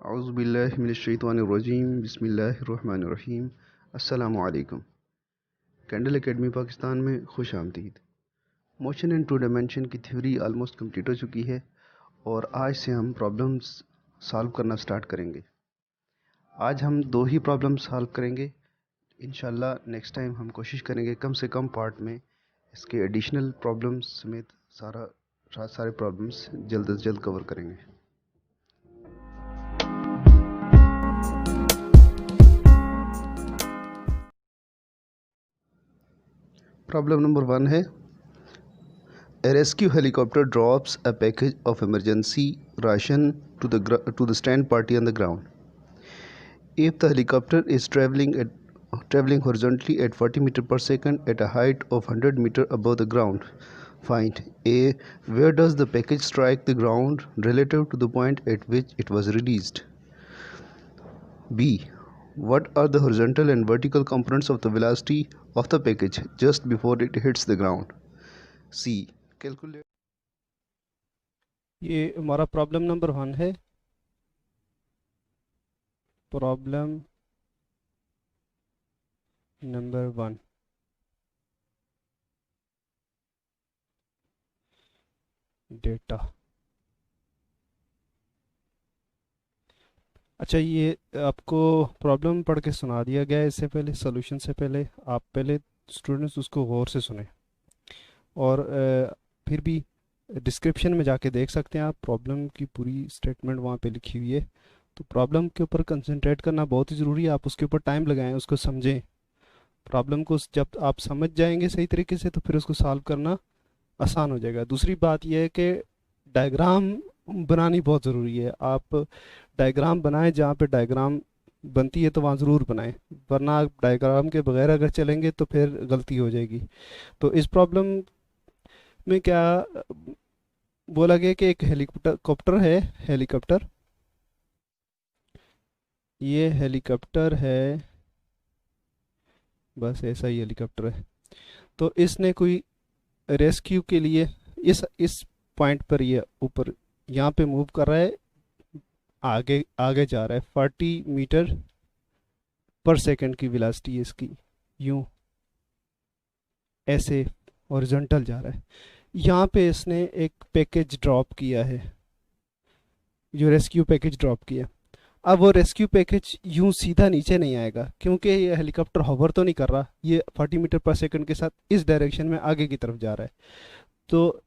औज़ुबिल्लाहिमिनश्शैतानिर्रजीम बिस्मिल्लाहिर्रहमानिर्रहीम अस्सलामु अलैकुम। कैंडल एकेडमी पाकिस्तान में खुश आमदीद। मोशन एंड टू डायमेंशन की थ्योरी आलमोस्ट कंप्लीट हो चुकी है और आज से हम प्रॉब्लम्स सॉल्व करना स्टार्ट करेंगे। आज हम दो ही प्रॉब्लम सॉल्व करेंगे। इंशाल्लाह नेक्स्ट टाइम हम कोशिश करेंगे कम से कम पार्ट में इसके एडिशनल प्रॉब्लम्स समेत सारे प्रॉब्लम्स जल्द से जल्द कवर करेंगे। प्रॉब्लम नंबर 1 है, a rescue helicopter drops a package of emergency ration to the strand party on the ground. If the helicopter is traveling horizontally at 40 meters per second at a height of 100 meters above the ground, find A. Where does the package strike the ground relative to the point at which it was released? B. What are the horizontal and vertical components of the velocity of the package just before it hits the ground? C. Calculate. ये हमारा problem number 1 है। Problem number 1, data. अच्छा, ये आपको problem पढ़ के सुना दिया गया है। इससे पहले सॉल्यूशन से पहले आप पहले स्टूडेंट्स उसको गौर से सुने और फिर भी डिस्क्रिप्शन में जाके देख सकते हैं आप, प्रॉब्लम की पूरी स्टेटमेंट वहाँ पे लिखी हुई है। तो प्रॉब्लम के ऊपर कंसंट्रेट करना बहुत ही ज़रूरी है। आप उसके ऊपर टाइम लगाएं, उसको समझें। प्रॉब्लम को जब आप समझ जाएंगे सही तरीके से तो फिर उसको सॉल्व करना आसान हो जाएगा। दूसरी बात यह है कि डायग्राम बनानी बहुत ज़रूरी है। आप डायग्राम बनाएं, जहाँ पे डायग्राम बनती है तो वहाँ ज़रूर बनाएं, वरना आप डायग्राम के बगैर अगर चलेंगे तो फिर गलती हो जाएगी। तो इस प्रॉब्लम में क्या बोला गया कि एक हेलीकॉप्टर है। हेलीकॉप्टर, ये हेलीकॉप्टर है, बस ऐसा ही हेलीकॉप्टर है। तो इसने कोई रेस्क्यू के लिए इस पॉइंट पर ये ऊपर यहाँ पे मूव कर रहा है, आगे आगे जा रहा है। 40 मीटर पर सेकंड की वेलोसिटी है इसकी, यूं ऐसे हॉरिजॉन्टल जा रहा है। यहाँ पे इसने एक पैकेज ड्रॉप किया है, जो रेस्क्यू पैकेज ड्रॉप किया। अब वो रेस्क्यू पैकेज यूं सीधा नीचे नहीं आएगा, क्योंकि ये हेलीकॉप्टर हॉवर तो नहीं कर रहा, ये 40 मीटर पर सेकंड के साथ इस डायरेक्शन में आगे की तरफ जा रहा है। तो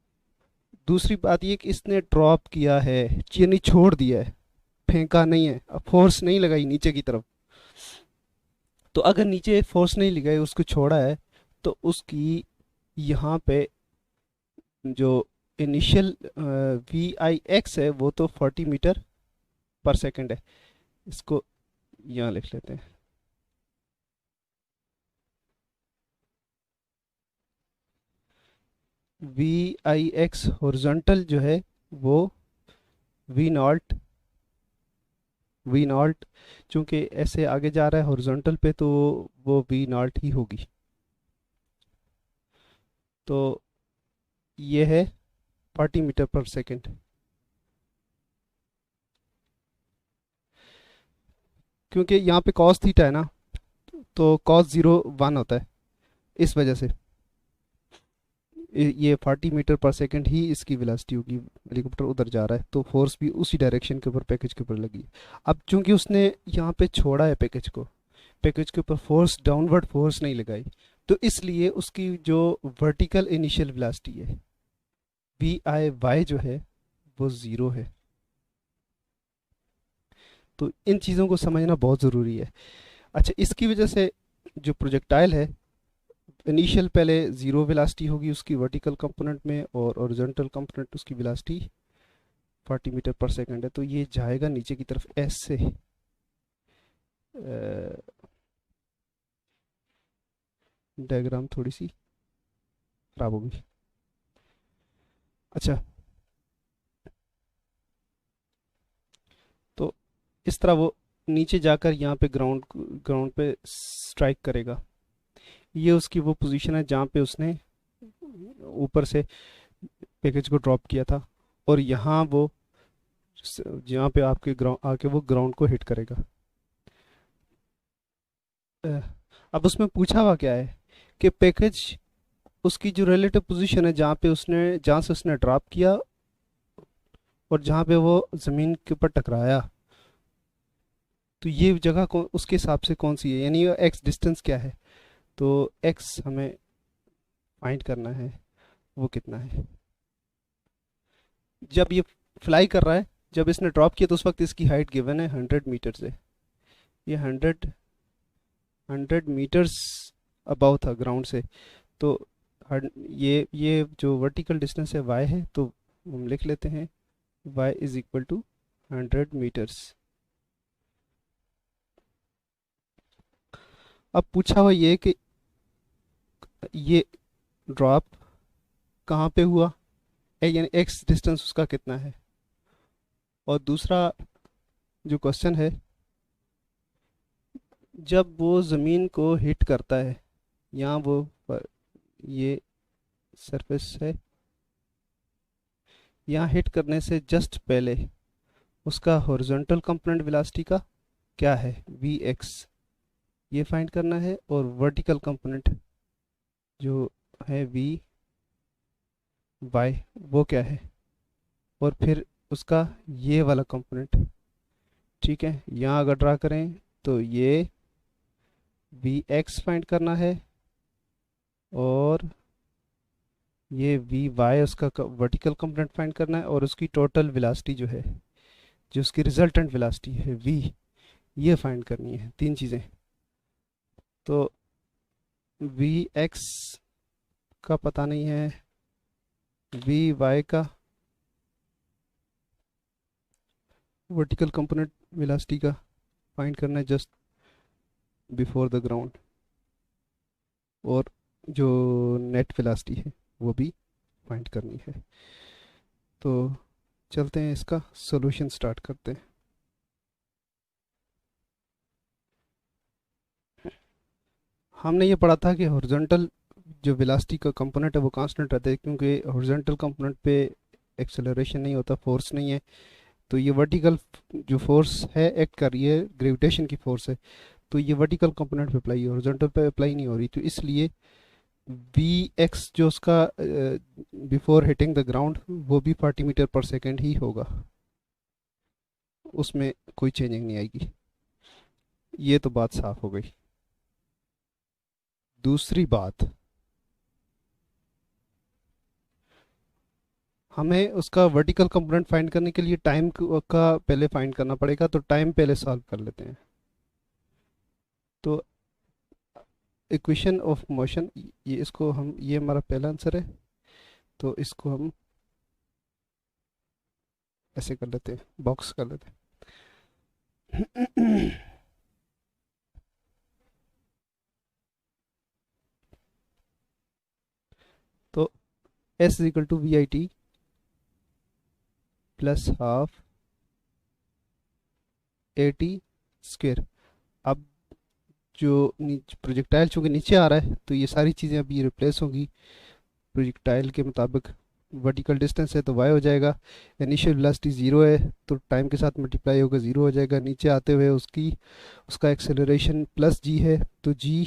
दूसरी बात ये कि इसने ड्रॉप किया है, यानी छोड़ दिया है, फेंका नहीं है, फोर्स नहीं लगाई नीचे की तरफ। तो अगर नीचे फोर्स नहीं लगाई, उसको छोड़ा है, तो उसकी यहाँ पे जो इनिशियल VIX है वो तो 40 मीटर पर सेकंड है। इसको यहाँ लिख लेते हैं। VIX हॉरिजॉन्टल जो है वो वी नॉट, चूंकि ऐसे आगे जा रहा है हॉरिजॉन्टल पे, तो वो वी नॉट ही होगी। तो ये है 40 मीटर पर सेकंड। क्योंकि यहाँ पे कॉस थीटा है ना, तो कॉस 0 1 होता है, इस वजह से ये 40 मीटर पर सेकंड ही इसकी वेलोसिटी होगी। हेलीकॉप्टर उधर जा रहा है तो फोर्स भी उसी डायरेक्शन के ऊपर पैकेज के ऊपर लगी। अब चूंकि उसने यहाँ पे छोड़ा है पैकेज के ऊपर फोर्स, डाउनवर्ड फोर्स नहीं लगाई, तो इसलिए उसकी जो वर्टिकल इनिशियल वेलोसिटी है VIY जो है वो 0 है। तो इन चीज़ों को समझना बहुत ज़रूरी है। अच्छा, इसकी वजह से जो प्रोजेक्टाइल है, इनिशियल पहले 0 वेलोसिटी होगी उसकी वर्टिकल कंपोनेंट में, और हॉरिजॉन्टल कंपोनेंट उसकी वेलोसिटी 40 मीटर पर सेकंड है। तो ये जाएगा नीचे की तरफ ऐसे, डायग्राम थोड़ी सी खराब होगी। अच्छा, तो इस तरह वो नीचे जाकर यहाँ पे ग्राउंड पे स्ट्राइक करेगा। ये उसकी वो पोजीशन है जहाँ पे उसने ऊपर से पैकेज को ड्रॉप किया था, और यहाँ वो जहाँ पे आपके ग्राउंड आके वो ग्राउंड को हिट करेगा। अ, अब उसमें पूछा हुआ क्या है कि पैकेज उसकी जो रिलेटिव पोजीशन है जहाँ से उसने ड्रॉप किया और जहाँ पे वो ज़मीन के ऊपर टकराया, तो ये जगह उसके हिसाब से कौन सी है, यानी एक्स डिस्टेंस क्या है। तो एक्स हमें फाइंड करना है, वो कितना है। जब ये फ्लाई कर रहा है, जब इसने ड्रॉप किया तो उस वक्त इसकी हाइट गिवन है 100 मीटर से। ये 100 मीटर्स अबाउ था ग्राउंड से। तो ये जो वर्टिकल डिस्टेंस है वाई है, तो हम लिख लेते हैं y is equal to 100 metres. अब पूछा हुआ ये कि ये ड्रॉप कहाँ पे हुआ, यानी एक्स डिस्टेंस उसका कितना है। और दूसरा जो क्वेश्चन है, जब वो ज़मीन को हिट करता है, यहाँ ये सरफेस है, यहाँ हिट करने से जस्ट पहले उसका हॉरिजॉन्टल कंपोनेंट वेलोसिटी का क्या है, वी एक्स, ये फाइंड करना है। और वर्टिकल कंपोनेंट जो है वी वाई, वो क्या है। और फिर उसका ये वाला कंपोनेंट, ठीक है, यहाँ अगर ड्रा करें तो ये वी एक्स फाइंड करना है और ये वी वाई उसका वर्टिकल कंपोनेंट फाइंड करना है, और उसकी टोटल वेलोसिटी जो है, जो उसकी रिजल्टेंट वेलोसिटी है वी, ये फाइंड करनी है। तीन चीज़ें। तो वी एक्स का पता नहीं है, वी वाई का वर्टिकल कंपोनेंट वेलोसिटी का फाइंड करना है जस्ट बिफोर द ग्राउंड, और जो नेट वेलोसिटी है वो भी फाइंड करनी है। तो चलते हैं, इसका सॉल्यूशन स्टार्ट करते हैं। हमने ये पढ़ा था कि हॉरिजॉन्टल जो वेलोसिटी का कंपोनेंट है वो कांस्टेंट रहता है, क्योंकि हॉरिजॉन्टल कंपोनेंट पे एक्सेलरेशन नहीं होता, फोर्स नहीं है। तो ये वर्टिकल जो फोर्स है एक्ट कर रही है, ग्रेविटेशन की फोर्स है, तो ये वर्टिकल कंपोनेंट पे अप्लाई है, हॉरिजॉन्टल पे अप्लाई नहीं हो रही। तो इसलिए वी एक्स जो उसका बिफोर हिटिंग द ग्राउंड, वो भी 40 मीटर पर सेकेंड ही होगा, उसमें कोई चेंजिंग नहीं आएगी। ये तो बात साफ हो गई। दूसरी बात, हमें उसका वर्टिकल कंपोनेंट फाइंड करने के लिए टाइम का पहले फाइंड करना पड़ेगा, तो टाइम पहले सॉल्व कर लेते हैं। तो इक्वेशन ऑफ मोशन, ये हमारा पहला आंसर है, तो इसको हम ऐसे कर लेते हैं, बॉक्स कर लेते हैं। तो S is equal to V I T plus half A T square. अब जो प्रोजेक्टाइल चूँकि नीचे आ रहा है, तो ये सारी चीज़ें अभी रिप्लेस होंगी प्रोजेक्टाइल के मुताबिक। वर्टिकल डिस्टेंस है तो y हो जाएगा, इनिशियल वेलोसिटी 0 है तो टाइम के साथ मल्टीप्लाई होकर 0 हो जाएगा। नीचे आते हुए उसका एक्सेलरेशन प्लस g है, तो g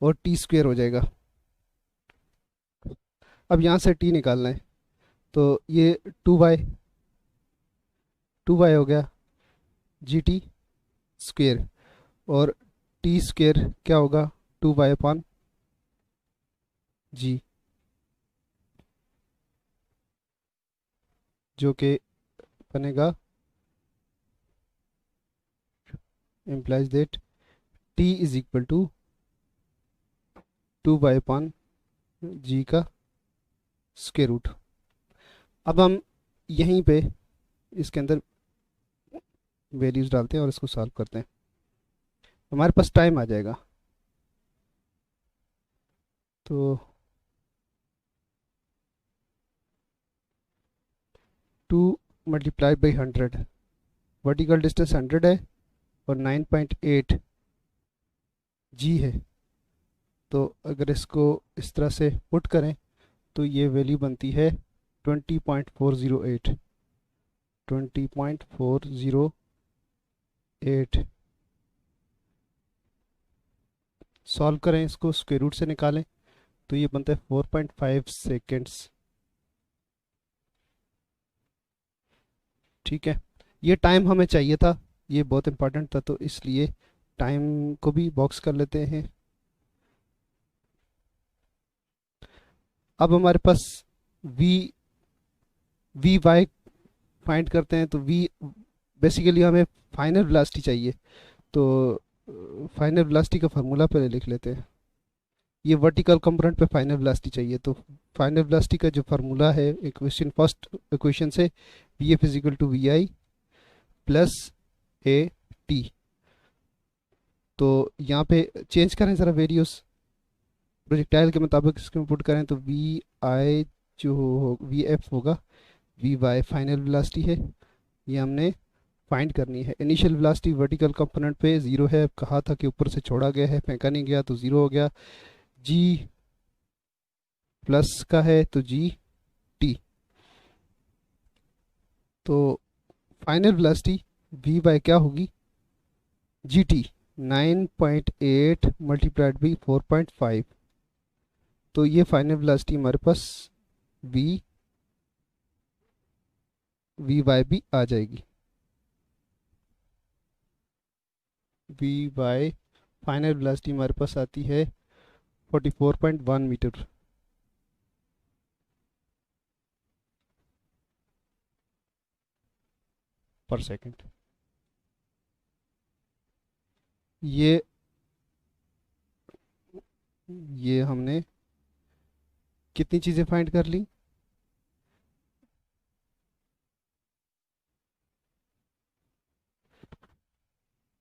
और टी स्क्वेयर हो जाएगा। अब यहाँ से t निकालना है, तो ये 2y हो गया जी टी स्क्वेयर, और टी स्क्वेयर क्या होगा, 2y अपॉन जी, जो कि बनेगा, implies that t is equal to 2y upon g का स्क्वायर रूट। अब हम यहीं पे इसके अंदर वैल्यूज डालते हैं और इसको सॉल्व करते हैं, हमारे पास टाइम आ जाएगा। तो 2 मल्टीप्लाइड बाई 100, वर्टिकल डिस्टेंस 100 है और 9.8 जी है। तो अगर इसको इस तरह से पुट करें तो ये वैल्यू बनती है 20.408, 20.408। सॉल्व करें इसको, स्क्वायर रूट से निकालें तो ये बनता है 4.5 सेकेंड्स। ठीक है, ये टाइम हमें चाहिए था, ये बहुत इंपॉर्टेंट था, तो इसलिए टाइम को भी बॉक्स कर लेते हैं। अब हमारे पास वी वी वाई फाइंड करते हैं, तो वी बेसिकली हमें फाइनल वेलोसिटी चाहिए, तो फाइनल वेलोसिटी का फार्मूला पहले लिख लेते हैं। ये वर्टिकल कंपोनेंट पे फाइनल वेलोसिटी चाहिए, तो फाइनल वेलोसिटी का जो फार्मूला है इक्वेशन, फर्स्ट इक्वेशन से V F is equal to V I plus A T. तो यहाँ पे चेंज करें ज़रा वेरियस, प्रोजेक्टाइल के मुताबिक इसको पुट करें तो वी आई जो हो वी एफ होगा, वी वाई फाइनल वेलोसिटी है, ये हमने फाइंड करनी है। इनिशियल वेलोसिटी वर्टिकल कंपोनेंट पे ज़ीरो है, कहा था कि ऊपर से छोड़ा गया है, फेंका नहीं गया, तो ज़ीरो हो गया। जी प्लस का है तो जी टी, तो फाइनल वेलोसिटी वी बाय क्या होगी, जी टी 9.8 मल्टीप्लाइड बाई 4.5, तो ये फाइनल वेलोसिटी हमारे पास वी वाई भी आ जाएगी। वी वाई फाइनल वेलोसिटी हमारे पास आती है 44.1 मीटर पर सेकेंड। ये हमने कितनी चीज़ें फाइंड कर ली,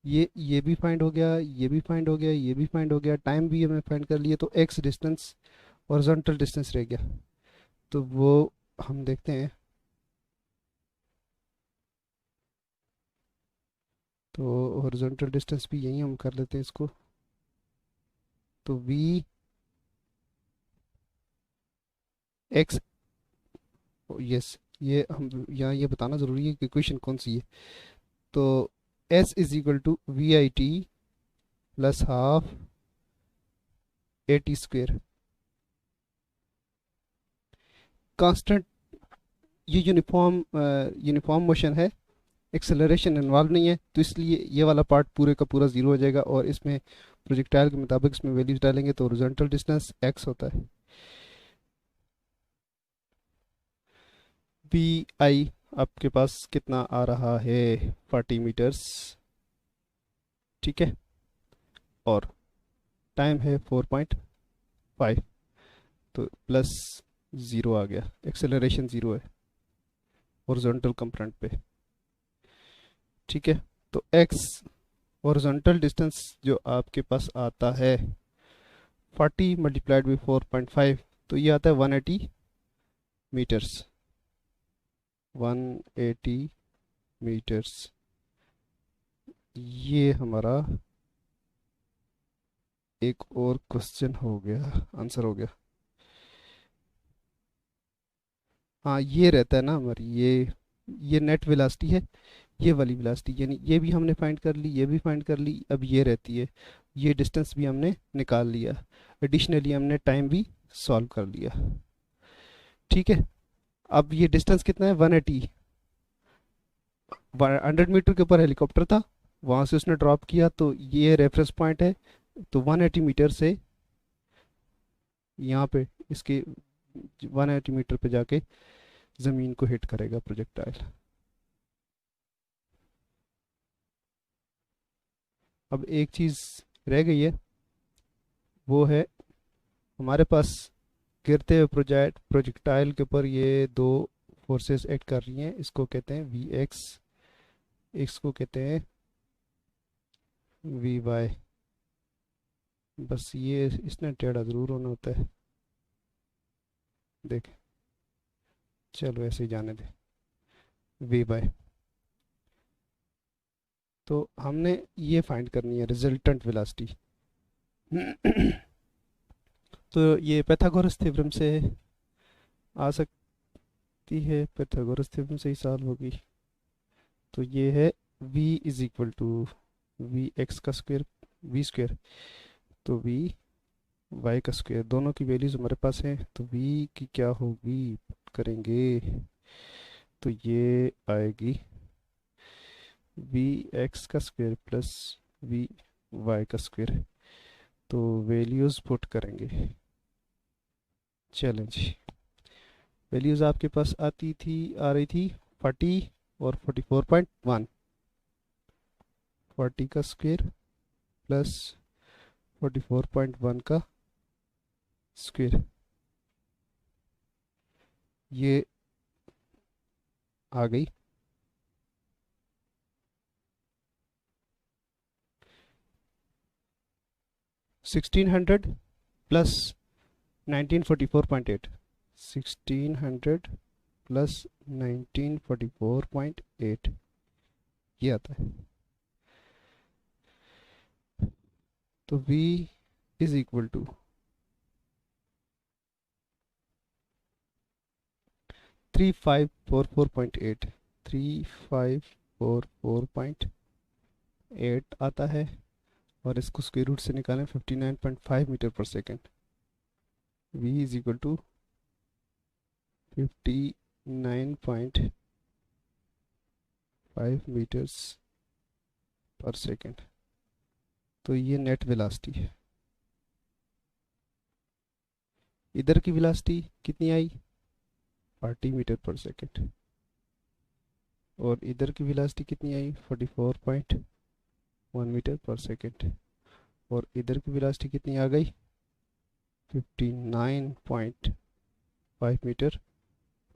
ये भी फाइंड हो गया, ये भी फाइंड हो गया, ये भी फाइंड हो गया, टाइम भी हमने फाइंड कर लिया, तो एक्स डिस्टेंस हॉरिजॉन्टल डिस्टेंस रह गया, तो वो हम देखते हैं। तो हॉरिजॉन्टल डिस्टेंस भी यही हम कर लेते हैं इसको, तो वी एक्स, यस, ये हम यहाँ ये बताना ज़रूरी है कि इक्वेशन कौन सी है। तो S is equal to V I T plus half A T square. Constant, ये यूनिफॉर्म मोशन है, एक्सेलरेशन इन्वॉल्व नहीं है, तो इसलिए ये वाला पार्ट पूरे का पूरा ज़ीरो हो जाएगा, और इसमें प्रोजेक्टाइल के मुताबिक इसमें वैल्यूज डालेंगे तो हॉरिजॉन्टल डिस्टेंस एक्स होता है। पी आई आपके पास कितना आ रहा है, 40 मीटर्स। ठीक है, और टाइम है 4.5, तो प्लस ज़ीरो आ गया, एक्सेलरेशन ज़ीरो है हॉरिजॉन्टल कंपोनेंट पे। ठीक है, तो एक्स हॉरिजॉन्टल डिस्टेंस जो आपके पास आता है 40 मल्टीप्लाइड बाई 4.5, तो ये आता है 180 मीटर्स, 180 मीटर्स। ये हमारा एक और क्वेश्चन हो गया, आंसर हो गया। हाँ, ये रहता है ना हमारी, ये नेट वेलोसिटी है, ये वाली वेलोसिटी, यानी ये भी हमने फाइंड कर ली, ये भी फाइंड कर ली, अब ये रहती है, ये डिस्टेंस भी हमने निकाल लिया, एडिशनली हमने टाइम भी सॉल्व कर लिया। ठीक है, अब ये डिस्टेंस कितना है, 180, 100 मीटर के ऊपर हेलीकॉप्टर था, वहाँ से उसने ड्रॉप किया, तो ये रेफरेंस पॉइंट है, तो 180 मीटर से यहाँ पे इसके 180 मीटर पे जाके ज़मीन को हिट करेगा प्रोजेक्टाइल। अब एक चीज़ रह गई है, वो है हमारे पास गिरते हुए प्रोजेक्टाइल के ऊपर ये दो फोर्सेस एक्ट कर रही हैं, इसको कहते हैं वी एक्स, इसको कहते हैं वी वाई। बस ये इसने टेढ़ा ज़रूर होना होता है, देख, चलो ऐसे ही जाने दे, वी वाई। तो हमने ये फाइंड करनी है रिजल्टेंट वेलोसिटी। तो ये पैथागोरस थ्योरम से आ सकती है, पैथागोरस थ्योरम से ही सॉल्व होगी। तो ये है v is equal to V X का स्क्वायर वी स्क्वायर, तो वी वाई का स्क्वायर, दोनों की वैल्यूज हमारे पास है। तो v की क्या होगी करेंगे, तो ये आएगी वी एक्स का स्क्वायर प्लस वी वाई का स्क्वायर। तो वैल्यूज पुट करेंगे, चलें जी। वैल्यूज आपके पास आ रही थी 40 और 44.1। 40 का स्क्वायर प्लस 44.1 का स्क्वायर, ये आ गई। सिक्सटीन हंड्रेड प्लस 1944.8, 1600 प्लस 1944.8 ये आता है। तो v इज इक्वल टू 3544.8, 3544.8 आता है, और इसको स्क्वायर रूट से निकालें 59.5 metre per second. v is equal to 59.5 metres per second. तो ये नेट वेलोसिटी है। इधर की वेलोसिटी कितनी आई, 40 मीटर पर सेकेंड, और इधर की वेलोसिटी कितनी आई, 44.1 मीटर पर सेकेंड, और इधर की वेलोसिटी कितनी आ गई, 59.5 metre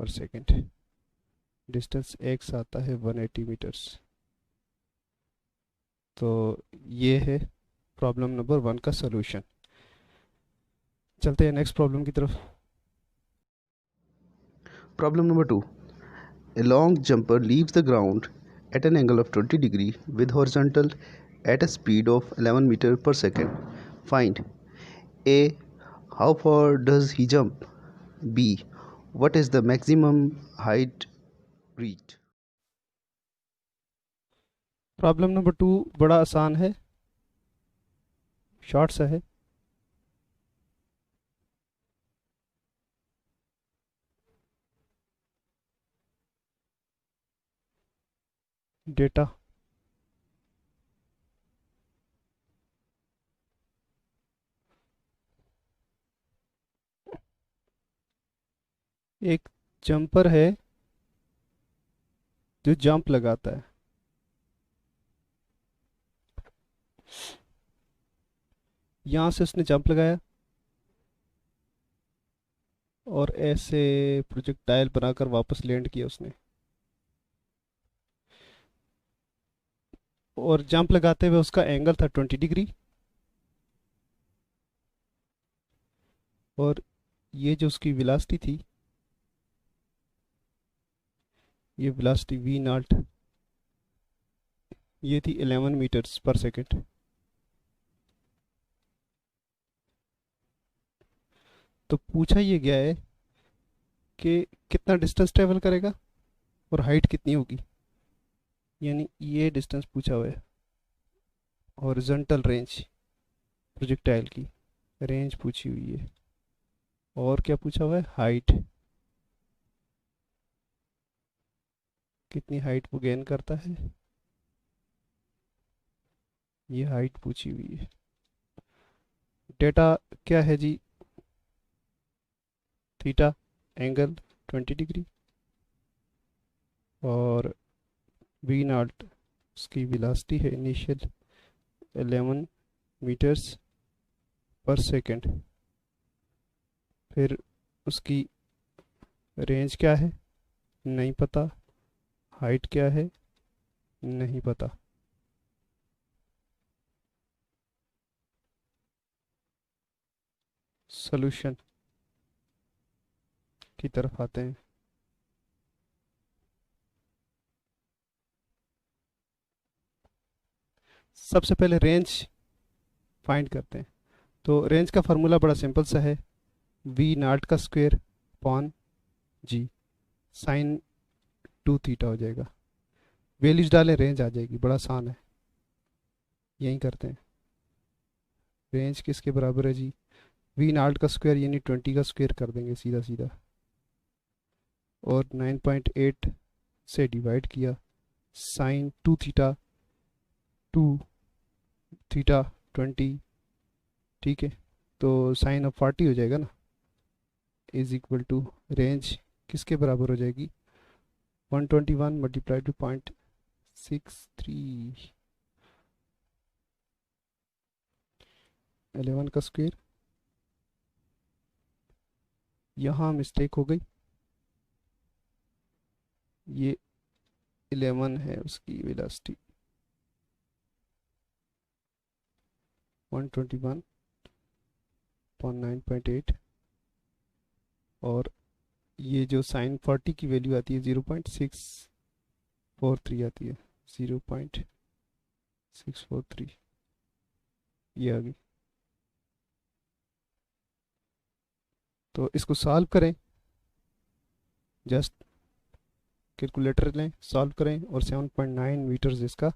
per second. Distance x आता है 180 मीटर्स। तो ये है प्रॉब्लम नंबर 1 का सलूशन। चलते हैं नेक्स्ट प्रॉब्लम की तरफ। Problem number 2. A long jumper leaves the ground at an angle of 20 degree with horizontal at a speed of 11 meter per second. Find A. How far does he jump? B. What is the maximum height reached? Problem number 2 बड़ा आसान है, short सा है। Data एक jumper है जो jump लगाता है, यहाँ से उसने जंप लगाया और ऐसे प्रोजेक्टाइल बनाकर वापस लैंड किया उसने, और जंप लगाते हुए उसका एंगल था 20 डिग्री, और ये जो उसकी वेलोसिटी थी, ये वेलोसिटी v नॉट, ये थी 11 मीटर्स पर सेकेंड। तो पूछा ये गया है कि कितना डिस्टेंस ट्रेवल करेगा और हाइट कितनी होगी, यानी ये डिस्टेंस पूछा हुआ है। हॉरिजॉन्टल रेंज प्रोजेक्टाइल की रेंज पूछी हुई है, और क्या पूछा हुआ है, हाइट, कितनी हाइट वो गेन करता है, ये हाइट पूछी हुई है। डेटा क्या है जी, थीटा एंगल 20 डिग्री, और वी नॉट उसकी वेलोसिटी है इनिशियल 11 मीटर्स पर सेकेंड। फिर उसकी रेंज क्या है नहीं पता, हाइट क्या है नहीं पता। सॉल्यूशन की तरफ आते हैं। सबसे पहले रेंज फाइंड करते हैं। तो रेंज का फार्मूला बड़ा सिंपल सा है, वी नॉट का स्क्वायर अपॉन जी साइन 2 थीटा हो जाएगा। वैल्यूज डालें, रेंज आ जाएगी, बड़ा आसान है। यही करते हैं। रेंज किसके बराबर है जी? वी नॉट का स्क्वायर यानी 20 का स्क्वायर कर देंगे सीधा सीधा, और 9.8 से डिवाइड किया, साइन 2 थीटा 20, ठीक है, तो साइन ऑफ 40 हो जाएगा ना, इज इक्वल टू रेंज किसके बराबर हो जाएगी? 121 मल्टीप्लाइड टू 0.63, 11 का स्क्वायर। यहाँ मिस्टेक हो गई, ये 11 है उसकी वेलोसिटी, 121.9.8, और ये जो साइन 40 की वैल्यू आती है 0.643 आती है, 0.643 ये आ गई। तो इसको सॉल्व करें, जस्ट कैलकुलेटर लें, सॉल्व करें, और 7.9 मीटर्स इसका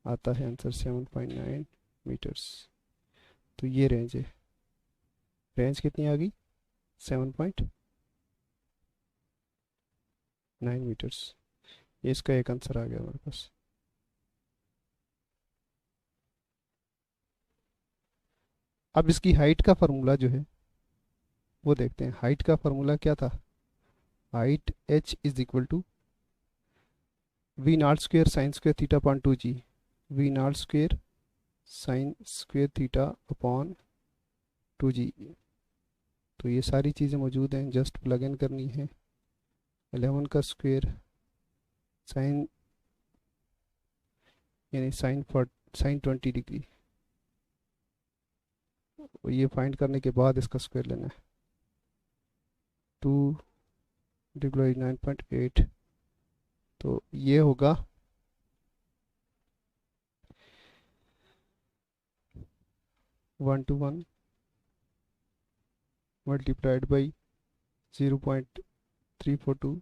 आता है आंसर, 7.9 मीटर्स। तो ये रेंज है। रेंज कितनी आ गई? 7.9 मीटर्स। ये इसका एक आंसर आ गया हमारे पास। अब इसकी हाइट का फार्मूला जो है वो देखते हैं। हाइट का फार्मूला क्या था? Height h is equal to V nought square sine square theta upon 2g, V nought square sine square theta upon 2g। तो ये सारी चीज़ें मौजूद हैं, जस्ट प्लग इन करनी है। 11 का स्क्वेयर साइन यानी साइन 20 डिग्री, ये फाइंड करने के बाद इसका स्क्वायर लेना है। 2 डिवाइड 9.8, तो ये होगा 121 मल्टीप्लाइड बाई 0.342,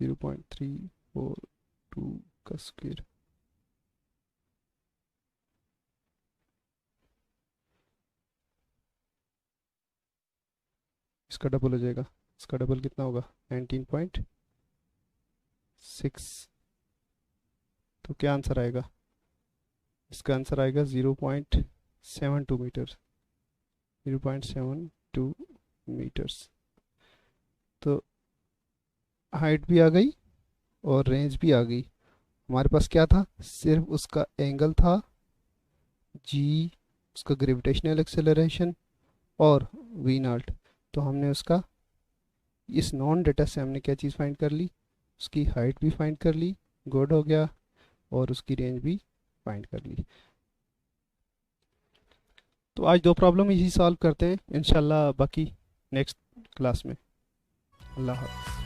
0.342 का स्क्वायर। इसका डबल हो जाएगा। इसका डबल कितना होगा? 19.6। तो क्या आंसर आएगा? इसका आंसर आएगा 0.72 मीटर, 0.72 मीटर्स। तो हाइट भी आ गई और रेंज भी आ गई। हमारे पास क्या था? सिर्फ उसका एंगल था जी, उसका ग्रेविटेशनल एक्सेलरेशन और वी नॉट। तो हमने उसका इस नॉन डेटा से हमने क्या चीज़ फाइंड कर ली? उसकी हाइट भी फाइंड कर ली, गुड हो गया, और उसकी रेंज भी फाइंड कर ली। तो आज 2 प्रॉब्लम इसी सॉल्व करते हैं इंशाल्लाह, बाकी नेक्स्ट क्लास में। अल्लाह हाफ़िज़।